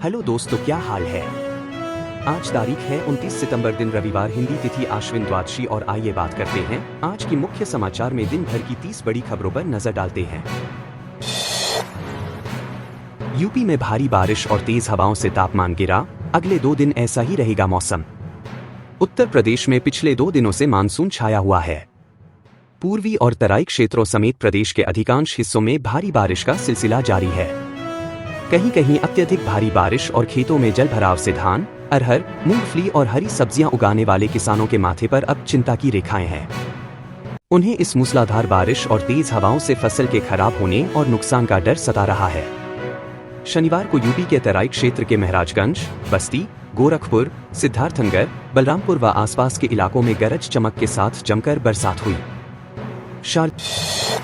Hello दोस्तों, क्या हाल है। आज तारीख है 29 सितंबर, दिन रविवार, हिंदी तिथि आश्विन द्वादशी। और आइए बात करते हैं आज की मुख्य समाचार में दिन भर की 30 बड़ी खबरों पर नजर डालते हैं। यूपी में भारी बारिश और तेज हवाओं से तापमान गिरा, अगले 2 दिन ऐसा ही रहेगा मौसम। उत्तर प्रदेश में पिछले 2 दिनों से मानसून छाया हुआ है। पूर्वी और तराई क्षेत्रों समेत प्रदेश के अधिकांश हिस्सों में भारी बारिश का सिलसिला जारी है। कहीं कहीं अत्यधिक भारी बारिश और खेतों में जलभराव से धान, अरहर, मूंगफली और हरी सब्जियां उगाने वाले किसानों के माथे पर अब चिंता की रेखाएं हैं। उन्हें इस मूसलाधार बारिश और तेज हवाओं से फसल के खराब होने और नुकसान का डर सता रहा है। शनिवार को यूपी के तराई क्षेत्र के महराजगंज, बस्ती, गोरखपुर, सिद्धार्थनगर, बलरामपुर व आसपास के इलाकों में गरज चमक के साथ जमकर बरसात हुई। शारदीय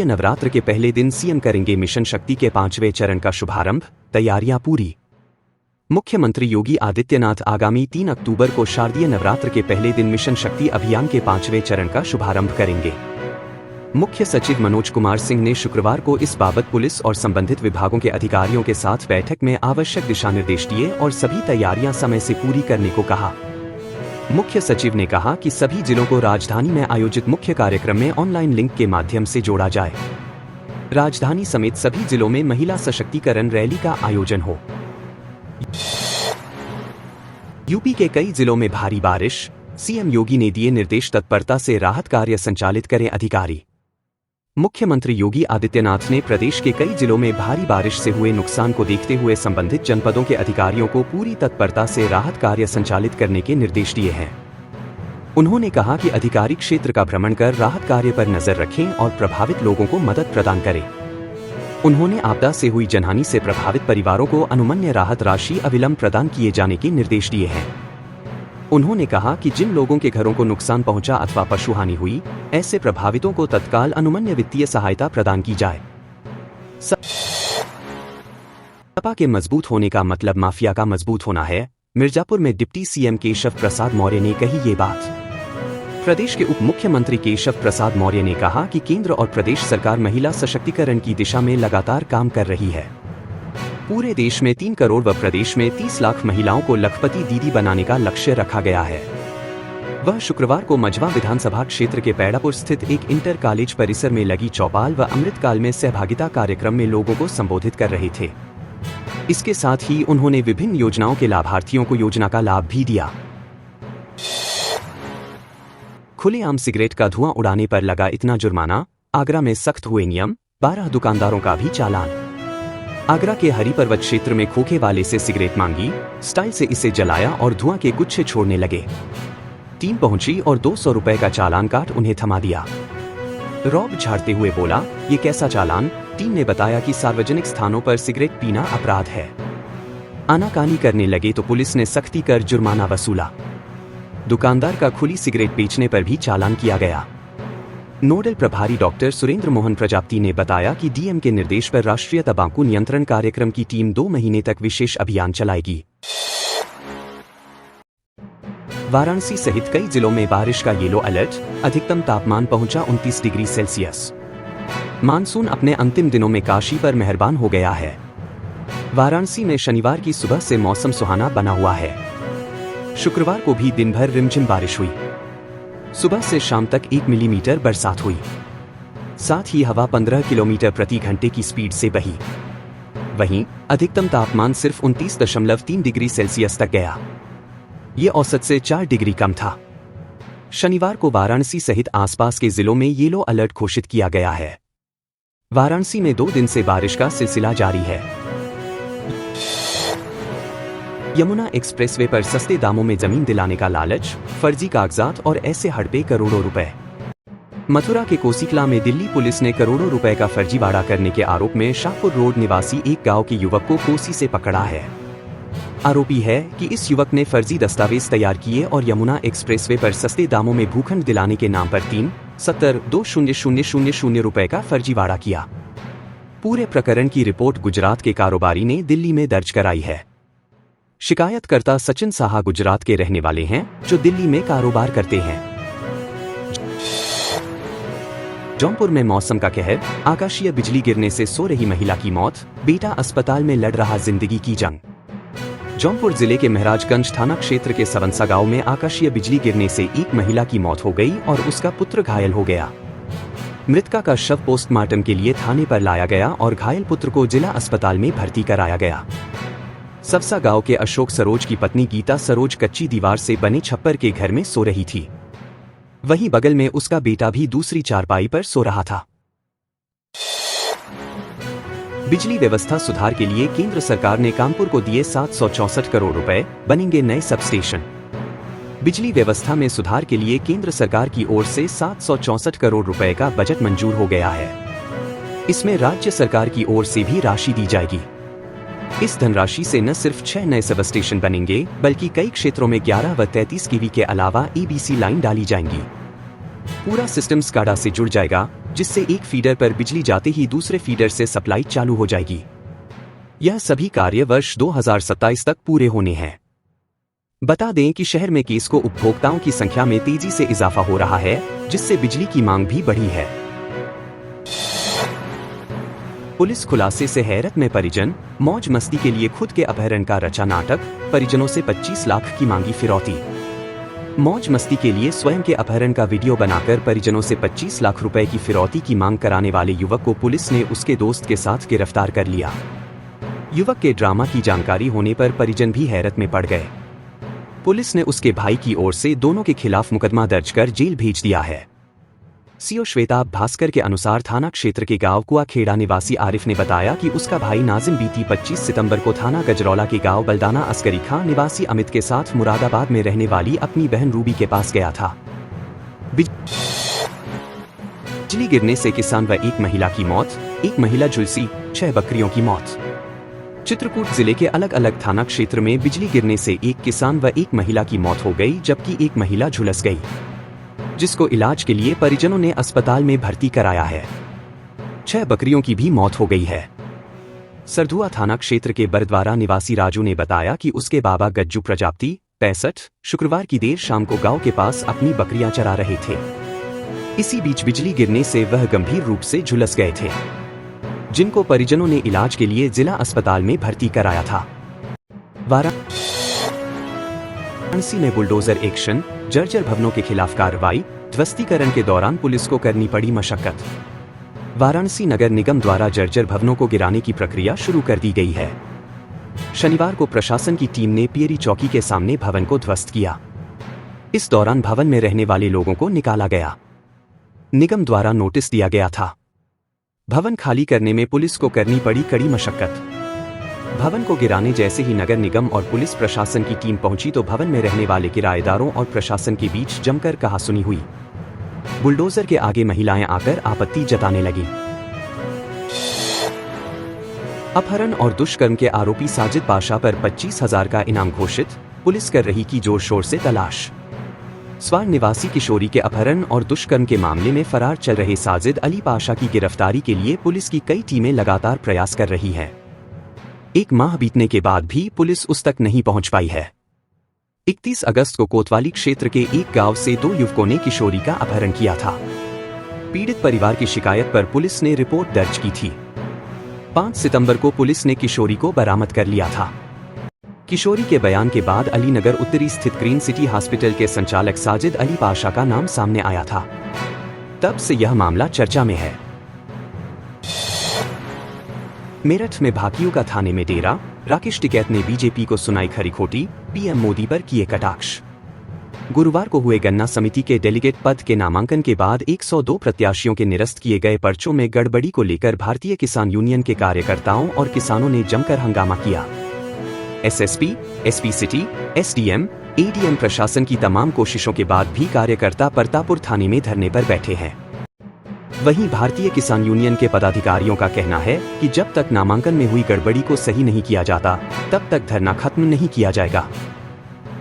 नवरात्र के पहले दिन सीएम करेंगे मिशन शक्ति के 5वें चरण का शुभारंभ, तैयारियां पूरी। मुख्यमंत्री योगी आदित्यनाथ आगामी 3 अक्टूबर को शारदीय नवरात्र के पहले दिन मिशन शक्ति अभियान के 5वें चरण का शुभारंभ करेंगे। मुख्य सचिव मनोज कुमार सिंह ने शुक्रवार को इस बाबत पुलिस और संबंधित विभागों के अधिकारियों के साथ बैठक में आवश्यक दिशा निर्देश दिए और सभी तैयारियां समय से पूरी करने को कहा। मुख्य सचिव ने कहा कि सभी जिलों को राजधानी में आयोजित मुख्य कार्यक्रम में ऑनलाइन लिंक के माध्यम से जोड़ा जाए। राजधानी समेत सभी जिलों में महिला सशक्तिकरण रैली का आयोजन हो। यूपी के कई जिलों में भारी बारिश, सीएम योगी ने दिए निर्देश, तत्परता से राहत कार्य संचालित करें अधिकारी। मुख्यमंत्री योगी आदित्यनाथ ने प्रदेश के कई जिलों में भारी बारिश से हुए नुकसान को देखते हुए संबंधित जनपदों के अधिकारियों को पूरी तत्परता से राहत कार्य संचालित करने के निर्देश दिए हैं। उन्होंने कहा कि अधिकारी क्षेत्र का भ्रमण कर राहत कार्य पर नजर रखें और प्रभावित लोगों को मदद प्रदान करें। उन्होंने आपदा से हुई जनहानि से प्रभावित परिवारों को अनुमन्य राहत राशि अविलंब प्रदान किए जाने के निर्देश दिए हैं। उन्होंने कहा कि जिन लोगों के घरों को नुकसान पहुंचा अथवा पशु हानि हुई, ऐसे प्रभावितों को तत्काल अनुमन्य वित्तीय सहायता प्रदान की जाए। सपा के मजबूत होने का मतलब माफिया का मजबूत होना है, मिर्जापुर में डिप्टी सीएम केशव प्रसाद मौर्य ने कही ये बात। प्रदेश के उप मुख्यमंत्री केशव प्रसाद मौर्य ने कहा कि केंद्र और प्रदेश सरकार महिला सशक्तिकरण की दिशा में लगातार काम कर रही है। पूरे देश में 3 करोड़ व प्रदेश में 30 लाख महिलाओं को लखपति दीदी बनाने का लक्ष्य रखा गया है। वह शुक्रवार को मझवा विधानसभा क्षेत्र के पैड़ापुर स्थित एक इंटर कॉलेज परिसर में लगी चौपाल व अमृतकाल में सहभागिता कार्यक्रम में लोगों को संबोधित कर रहे थे। इसके साथ ही उन्होंने विभिन्न योजनाओं के लाभार्थियों को योजना का लाभ भी दिया। खुलेआम सिगरेट का धुआं उड़ाने पर लगा इतना जुर्माना, आगरा में सख्त हुए नियम, 12 दुकानदारों का भी चालान। आगरा के हरि पर्वत क्षेत्र में खोखे वाले से सिगरेट मांगी, स्टाइल से इसे जलाया और धुआं के गुच्छे छोड़ने लगे। टीम पहुंची और 200 रुपए का चालान काट उन्हें थमा दिया। रौब झाड़ते हुए बोला, ये कैसा चालान। टीम ने बताया कि सार्वजनिक स्थानों पर सिगरेट पीना अपराध है। आनाकानी करने लगे तो पुलिस ने सख्ती कर जुर्माना वसूला। दुकानदार का खुली सिगरेट बेचने पर भी चालान किया गया। नोडल प्रभारी डॉक्टर सुरेंद्र मोहन प्रजापति ने बताया कि डीएम के निर्देश पर राष्ट्रीय तंबाकू नियंत्रण कार्यक्रम की टीम 2 महीने तक विशेष अभियान चलाएगी। वाराणसी सहित कई जिलों में बारिश का येलो अलर्ट, अधिकतम तापमान पहुंचा 29 डिग्री सेल्सियस। मानसून अपने अंतिम दिनों में काशी पर मेहरबान हो गया है। वाराणसी में शनिवार की सुबह से मौसम सुहाना बना हुआ है। शुक्रवार को भी दिन भर रिमझिम बारिश हुई। सुबह से शाम तक 1 मिलीमीटर बरसात हुई। साथ ही हवा 15 किलोमीटर प्रति घंटे की स्पीड से बही। वहीं अधिकतम तापमान सिर्फ 29.3 डिग्री सेल्सियस तक गया। ये औसत से 4 डिग्री कम था। शनिवार को वाराणसी सहित आसपास के जिलों में येलो अलर्ट घोषित किया गया है। वाराणसी में 2 दिन से बारिश का सिलसिला जारी है। यमुना एक्सप्रेसवे पर सस्ते दामों में जमीन दिलाने का लालच, फर्जी कागजात और ऐसे हड़पे करोड़ों रुपए। मथुरा के कोसीकला में दिल्ली पुलिस ने करोड़ों रुपए का फर्जीवाड़ा करने के आरोप में शाहपुर रोड निवासी एक गांव के युवक को कोसी से पकड़ा है। आरोपी है कि इस युवक ने फर्जी दस्तावेज तैयार किए और यमुना एक्सप्रेसवे पर सस्ते दामों में भूखंड दिलाने के नाम पर 3,70,2,000 रुपए का फर्जीवाड़ा किया। पूरे प्रकरण की रिपोर्ट गुजरात के कारोबारी ने दिल्ली में दर्ज कराई है। शिकायतकर्ता सचिन साहा गुजरात के रहने वाले हैं, जो दिल्ली में कारोबार करते हैं। जौनपुर में मौसम का कहर, आकाशीय बिजली गिरने से सो रही महिला की मौत, बेटा अस्पताल में लड़ रहा जिंदगी की जंग। जौनपुर जिले के महराजगंज थाना क्षेत्र के सवंसा गांव में आकाशीय बिजली गिरने से एक महिला की मौत हो गई और उसका पुत्र घायल हो गया। मृतका का शव पोस्टमार्टम के लिए थाने पर लाया गया और घायल पुत्र को जिला अस्पताल में भर्ती कराया गया। सवसा गांव के अशोक सरोज की पत्नी गीता सरोज कच्ची दीवार से बने छप्पर के घर में सो रही थी। वहीं बगल में उसका बेटा भी दूसरी चारपाई पर सो रहा था। बिजली व्यवस्था सुधार के लिए केंद्र सरकार ने कानपुर को दिए 764 करोड़ रुपए, बनेंगे नए सब स्टेशन। बिजली व्यवस्था में सुधार के लिए केंद्र सरकार की ओर से 764 करोड़ रुपए का बजट मंजूर हो गया है। इसमें राज्य सरकार की ओर से भी राशि दी जाएगी। इस धनराशि से न सिर्फ 6 नए सब स्टेशन बनेंगे, बल्कि कई क्षेत्रों में 11 व 33 kV के अलावा ABC लाइन डाली जाएंगी। पूरा सिस्टम स्काडा से जुड़ जाएगा, जिससे एक फीडर पर बिजली जाते ही दूसरे फीडर से सप्लाई चालू हो जाएगी। यह सभी कार्य वर्ष 2027 तक पूरे होने हैं। बता दें कि शहर में केस को उपभोक्ताओं की संख्या में तेजी से इजाफा हो रहा है, जिससे बिजली की मांग भी बढ़ी है। पुलिस खुलासे से हैरत में परिजन, मौज मस्ती के लिए खुद के अपहरण का रचा नाटक, परिजनों से 25 लाख की मांगी फिरौती। मौज मस्ती के लिए स्वयं के अपहरण का वीडियो बनाकर परिजनों से 25 लाख रुपए की फिरौती की मांग कराने वाले युवक को पुलिस ने उसके दोस्त के साथ गिरफ्तार कर लिया। युवक के ड्रामा की जानकारी होने पर परिजन भी हैरत में पड़ गए। पुलिस ने उसके भाई की ओर से दोनों के खिलाफ मुकदमा दर्ज कर जेल भेज दिया है। सीओ श्वेता भास्कर के अनुसार थाना क्षेत्र के गांव कुआखेड़ा निवासी आरिफ ने बताया कि उसका भाई नाजिम बीती 25 सितंबर को थाना गजरौला के गांव बलदाना अस्करी खां निवासी अमित के साथ मुरादाबाद में रहने वाली अपनी बहन रूबी के पास गया था। बिजली गिरने से किसान व एक महिला की मौत, एक महिला झुलसी, 6 बकरियों की मौत। चित्रकूट जिले के अलग अलग थाना क्षेत्र में बिजली गिरने से एक किसान व एक महिला की मौत हो गई, जबकि एक महिला झुलस गई, जिसको इलाज के लिए परिजनों ने अस्पताल में भर्ती कराया है। 6 बकरियों की भी मौत हो गई है। सरधुआ थाना क्षेत्र के बरद्वारा निवासी राजू ने बताया कि उसके बाबा गज्जू प्रजापति 65 शुक्रवार की देर शाम को गांव के पास अपनी बकरियां चरा रहे थे। इसी बीच बिजली गिरने से वह गंभीर रूप से झुलस गए थे, जिनको परिजनों ने इलाज के लिए जिला अस्पताल में भर्ती कराया था। वाराणसी में बुलडोजर एक्शन, जर्जर भवनों के खिलाफ कार्रवाई, ध्वस्तीकरण के दौरान पुलिस को करनी पड़ी मशक्कत। वाराणसी नगर निगम द्वारा जर्जर भवनों को गिराने की प्रक्रिया शुरू कर दी गई है। शनिवार को प्रशासन की टीम ने पियरी चौकी के सामने भवन को ध्वस्त किया। इस दौरान भवन में रहने वाले लोगों को निकाला गया। निगम द्वारा नोटिस दिया गया था। भवन खाली करने में पुलिस को करनी पड़ी कड़ी मशक्कत। भवन को गिराने जैसे ही नगर निगम और पुलिस प्रशासन की टीम पहुंची तो भवन में रहने वाले किराएदारों और प्रशासन के बीच जमकर कहासुनी हुई। बुलडोजर के आगे महिलाएं आकर आपत्ति जताने लगी। अपहरण और दुष्कर्म के आरोपी साजिद पाशा पर 25,000 का इनाम घोषित, पुलिस कर रही की जोर शोर से तलाश। स्वार निवासी किशोरी के अपहरण और दुष्कर्म के मामले में फरार चल रहे साजिद अली पाशा की गिरफ्तारी के लिए पुलिस की कई टीमें लगातार प्रयास कर रही हैं। 1 माह बीतने के बाद भी पुलिस उस तक नहीं पहुंच पाई है। 31 अगस्त को कोतवाली क्षेत्र के एक गांव से 2 युवकों ने किशोरी का अपहरण किया था। पीड़ित परिवार की शिकायत पर पुलिस ने रिपोर्ट दर्ज की थी। 5 सितंबर को पुलिस ने किशोरी को बरामद कर लिया था। किशोरी के बयान के बाद अलीनगर उत्तरी स्थित ग्रीन सिटी हॉस्पिटल के संचालक साजिद अली पाशा का नाम सामने आया था। तब से यह मामला चर्चा में है। मेरठ में भाकियू का थाने में डेरा, राकेश टिकैत ने बीजेपी को सुनाई खरी खोटी, पीएम मोदी पर किए कटाक्ष। गुरुवार को हुए गन्ना समिति के डेलीगेट पद के नामांकन के बाद 102 प्रत्याशियों के निरस्त किए गए पर्चों में गड़बड़ी को लेकर भारतीय किसान यूनियन के कार्यकर्ताओं और किसानों ने जमकर हंगामा किया। SSP, SP city, SDM, ADM प्रशासन की तमाम कोशिशों के बाद भी कार्यकर्ता परतापुर थाने में धरने पर बैठे हैं। वहीं भारतीय किसान यूनियन के पदाधिकारियों का कहना है कि जब तक नामांकन में हुई गड़बड़ी को सही नहीं किया जाता, तब तक धरना खत्म नहीं किया जाएगा।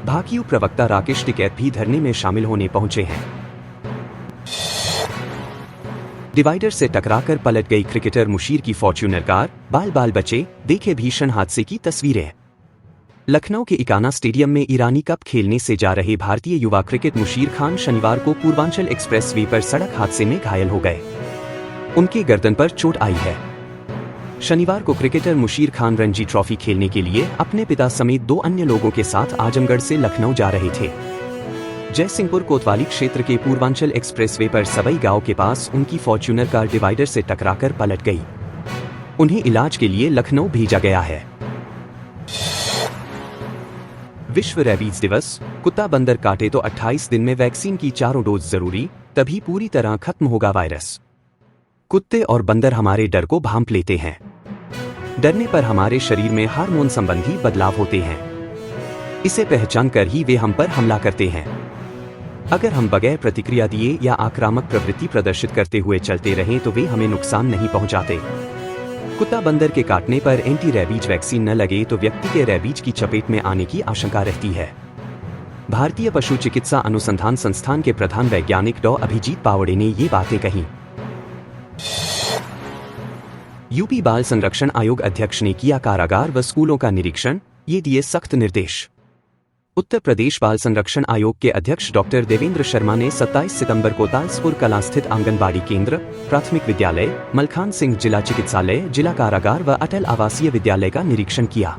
भाकियू प्रवक्ता राकेश टिकैत भी धरने में शामिल होने पहुंचे हैं। डिवाइडर से टकराकर पलट गई क्रिकेटर मुशीर की फॉर्च्यूनर कार, बाल बाल बचे, देखे भीषण हादसे की तस्वीरें। लखनऊ के इकाना स्टेडियम में ईरानी कप खेलने से जा रहे भारतीय युवा क्रिकेट मुशीर खान शनिवार को पूर्वांचल एक्सप्रेसवे पर सड़क हादसे में घायल हो गए। उनके गर्दन पर चोट आई है। शनिवार को क्रिकेटर मुशीर खान रणजी ट्रॉफी खेलने के लिए अपने पिता समेत 2 अन्य लोगों के साथ आजमगढ़ से लखनऊ जा रहे थे। जयसिंहपुर कोतवाली क्षेत्र के पूर्वांचल एक्सप्रेसवे पर सबई गांव के पास उनकी फॉर्च्यूनर कार डिवाइडर से टकराकर पलट गई। उन्हें इलाज के लिए लखनऊ भेजा गया है। विश्व रेबीज दिवस। कुत्ता बंदर काटे तो 28 दिन में वैक्सीन की 4 डोज जरूरी, तभी पूरी तरह खत्म होगा वायरस। कुत्ते और बंदर हमारे डर को भांप लेते हैं। डरने पर हमारे शरीर में हार्मोन संबंधी बदलाव होते हैं। इसे पहचान कर ही वे हम पर हमला करते हैं। अगर हम बगैर प्रतिक्रिया दिए या आक्रामक प्रवृत्ति प्रदर्शित करते हुए चलते रहें तो वे हमें नुकसान नहीं पहुंचाते। कुत्ता बंदर के काटने पर एंटी रैबीज वैक्सीन न लगे तो व्यक्ति के रैबीज की चपेट में आने की आशंका रहती है। भारतीय पशु चिकित्सा अनुसंधान संस्थान के प्रधान वैज्ञानिक डॉ. अभिजीत पावड़े ने ये बातें कही। यूपी बाल संरक्षण आयोग अध्यक्ष ने किया कारागार व स्कूलों का निरीक्षण, ये दिए सख्त निर्देश। उत्तर प्रदेश बाल संरक्षण आयोग के अध्यक्ष डॉक्टर देवेंद्र शर्मा ने 27 सितंबर को तालसपुर कला स्थित आंगनबाड़ी केंद्र, प्राथमिक विद्यालय, मलखान सिंह जिला चिकित्सालय, जिला कारागार व अटल आवासीय विद्यालय का निरीक्षण किया।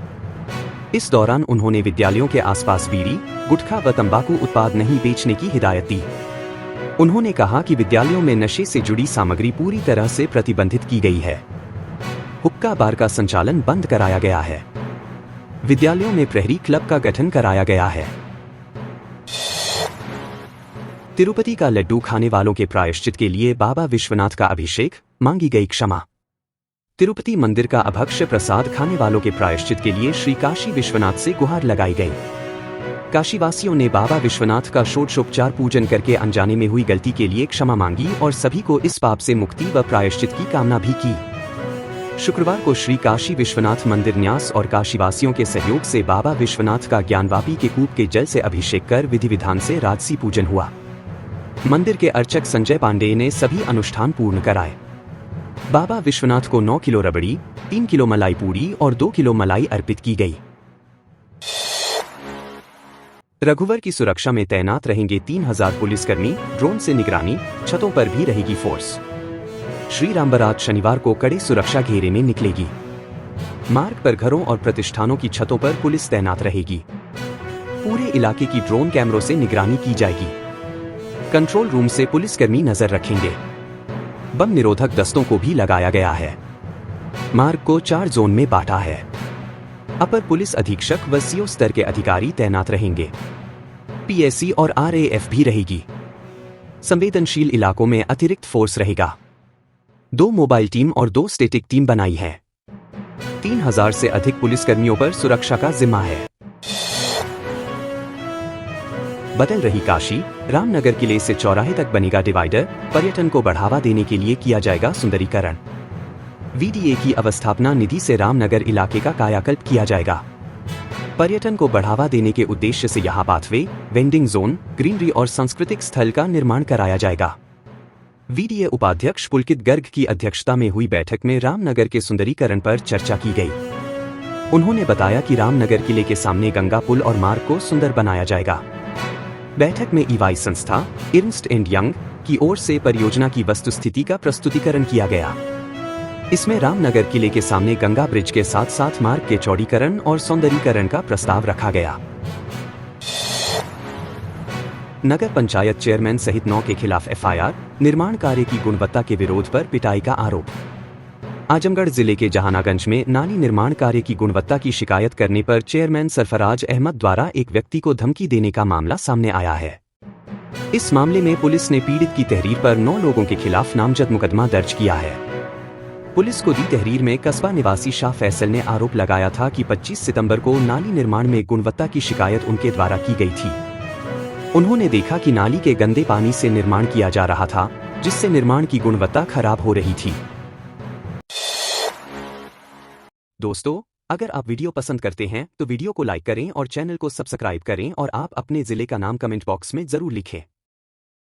इस दौरान उन्होंने विद्यालयों के आसपास बीड़ी, गुटखा व तंबाकू उत्पाद नहीं बेचने की हिदायत दी। उन्होंने कहा कि विद्यालयों में नशे से जुड़ी सामग्री पूरी तरह से प्रतिबंधित की गई है। हुक्का बार का संचालन बंद कराया गया है। विद्यालयों में प्रहरी क्लब का गठन कराया गया है। तिरुपति का लड्डू खाने वालों के प्रायश्चित के लिए बाबा विश्वनाथ का अभिषेक, मांगी गई क्षमा। तिरुपति मंदिर का अभक्ष्य प्रसाद खाने वालों के प्रायश्चित के लिए श्री काशी विश्वनाथ से गुहार लगाई गई। काशीवासियों ने बाबा विश्वनाथ का षोडशोपचार पूजन करके अनजाने में हुई गलती के लिए क्षमा मांगी और सभी को इस पाप से मुक्ति व प्रायश्चित की कामना भी की। शुक्रवार को श्री काशी विश्वनाथ मंदिर न्यास और काशीवासियों के सहयोग से बाबा विश्वनाथ का ज्ञानवापी के कूप के जल से अभिषेक कर विधि विधान से राजसी पूजन हुआ। मंदिर के अर्चक संजय पांडे ने सभी अनुष्ठान पूर्ण कराए। बाबा विश्वनाथ को 9 किलो रबड़ी, 3 किलो मलाई पूरी और 2 किलो मलाई अर्पित की गई। रघुवर की सुरक्षा में तैनात रहेंगे 3000 पुलिसकर्मी, ड्रोन से निगरानी, छतों पर भी रहेगी फोर्स। श्री राम बारात शनिवार को कड़े सुरक्षा घेरे में निकलेगी। मार्ग पर घरों और प्रतिष्ठानों की छतों पर पुलिस तैनात रहेगी। पूरे इलाके की ड्रोन कैमरों से निगरानी की जाएगी। कंट्रोल रूम से पुलिसकर्मी नजर रखेंगे। बम निरोधक दस्तों को भी लगाया गया है। मार्ग को 4 जोन में बांटा है। अपर पुलिस अधीक्षक व सीओ स्तर के अधिकारी तैनात रहेंगे। पीएससी और आरएएफ भी रहेगी। संवेदनशील इलाकों में अतिरिक्त फोर्स रहेगा। 2 मोबाइल टीम और 2 स्टैटिक टीम बनाई है। 3000 से अधिक पुलिसकर्मियों पर सुरक्षा का जिम्मा है। बदल रही काशी, रामनगर किले से चौराहे तक बनेगा डिवाइडर, पर्यटन को बढ़ावा देने के लिए किया जाएगा सुंदरीकरण। वीडीए की अवस्थापना निधि से रामनगर इलाके का कायाकल्प किया जाएगा। पर्यटन को बढ़ावा देने के उद्देश्य से यहाँ पाथवे, वेंडिंग जोन, ग्रीनरी और सांस्कृतिक स्थल का निर्माण कराया जाएगा। वीडीए उपाध्यक्ष पुलकित गर्ग की अध्यक्षता में हुई बैठक में रामनगर के सुंदरीकरण पर चर्चा की गई। उन्होंने बताया कि रामनगर किले के सामने गंगा पुल और मार्ग को सुंदर बनाया जाएगा। बैठक में ईवाई संस्था, इर्नस्ट एंड यंग की ओर से परियोजना की वस्तुस्थिति का प्रस्तुतिकरण किया गया। इसमें रामनगर किले के सामने गंगा ब्रिज के साथ साथ मार्ग के चौड़ीकरण और सौंदर्यीकरण का प्रस्ताव रखा गया। नगर पंचायत चेयरमैन सहित 9 के खिलाफ एफआईआर, निर्माण कार्य की गुणवत्ता के विरोध पर पिटाई का आरोप। आजमगढ़ जिले के जहानागंज में नाली निर्माण कार्य की गुणवत्ता की शिकायत करने पर चेयरमैन सरफराज अहमद द्वारा एक व्यक्ति को धमकी देने का मामला सामने आया है। इस मामले में पुलिस ने पीड़ित की तहरीर पर 9 लोगों के खिलाफ नामजद मुकदमा दर्ज किया है। पुलिस को दी तहरीर में कस्बा निवासी शाह फैसल ने आरोप लगाया था कि 25 सितंबर को नाली निर्माण में गुणवत्ता की शिकायत उनके द्वारा की गई थी। उन्होंने देखा कि नाली के गंदे पानी से निर्माण किया जा रहा था, जिससे निर्माण की गुणवत्ता खराब हो रही थी। दोस्तों, अगर आप वीडियो पसंद करते हैं तो वीडियो को लाइक करें और चैनल को सब्सक्राइब करें और आप अपने जिले का नाम कमेंट बॉक्स में जरूर लिखें।